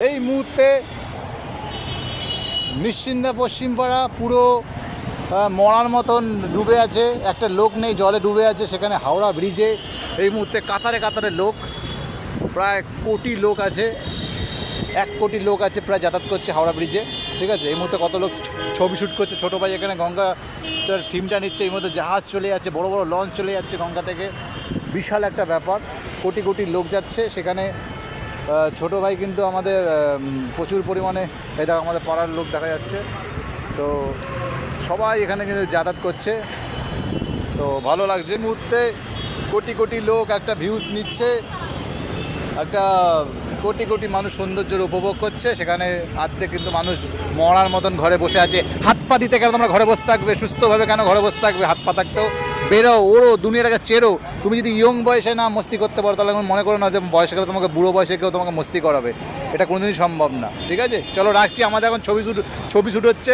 এই মুহূর্তে নিশ্চিন্দা পশ্চিমপাড়া পুরো মরার মতন ডুবে আছে, একটা লোক নেই, জলে ডুবে আছে। সেখানে হাওড়া ব্রিজে এই মুহূর্তে কাতারে কাতারে লোক, প্রায় কোটি লোক আছে, 1 কোটি লোক আছে প্রায় যাতায়াত করছে হাওড়া ব্রিজে। ঠিক আছে, এই মুহূর্তে কত লোক ছবি শ্যুট করছে। ছোটো ভাই এখানে গঙ্গা থিমটা নিচ্ছে। এই মুহূর্তে জাহাজ চলে যাচ্ছে, বড় বড় লঞ্চ চলে যাচ্ছে গঙ্গা থেকে। বিশাল একটা ব্যাপার, কোটি কোটি লোক যাচ্ছে সেখানে। ছোটো ভাই কিন্তু আমাদের প্রচুর পরিমাণে, এই দেখো আমাদের পাড়ার লোক দেখা যাচ্ছে। তো সবাই এখানে কিন্তু যাতায়াত করছে, তো ভালো লাগছে। এই মুহূর্তে কোটি কোটি লোক একটা ভিউজ নিচ্ছে, একটা কোটি কোটি মানুষ সৌন্দর্যের উপভোগ করছে। সেখানে আর্ধেক কিন্তু মানুষ মরার মতন ঘরে বসে আছে। হাত পা দিতে কেন তোমরা ঘরে বসে থাকবে? সুস্থভাবে কেন ঘরে বসে থাকবে? হাত পা থাকতেও বেরো, ওড়ো, দুনিয়াটাকে চেরো। তুমি যদি ইয়ং বয়সে না মস্তি করতে পারো তাহলে মনে করো না যে বয়সে গেলে তোমাকে বুড়ো বয়সে কেউ তোমাকে মস্তি করাবে। এটা কোনোদিনই সম্ভব না। ঠিক আছে, চলো রাখছি। আমাদের এখন ছবি শ্যুট হচ্ছে।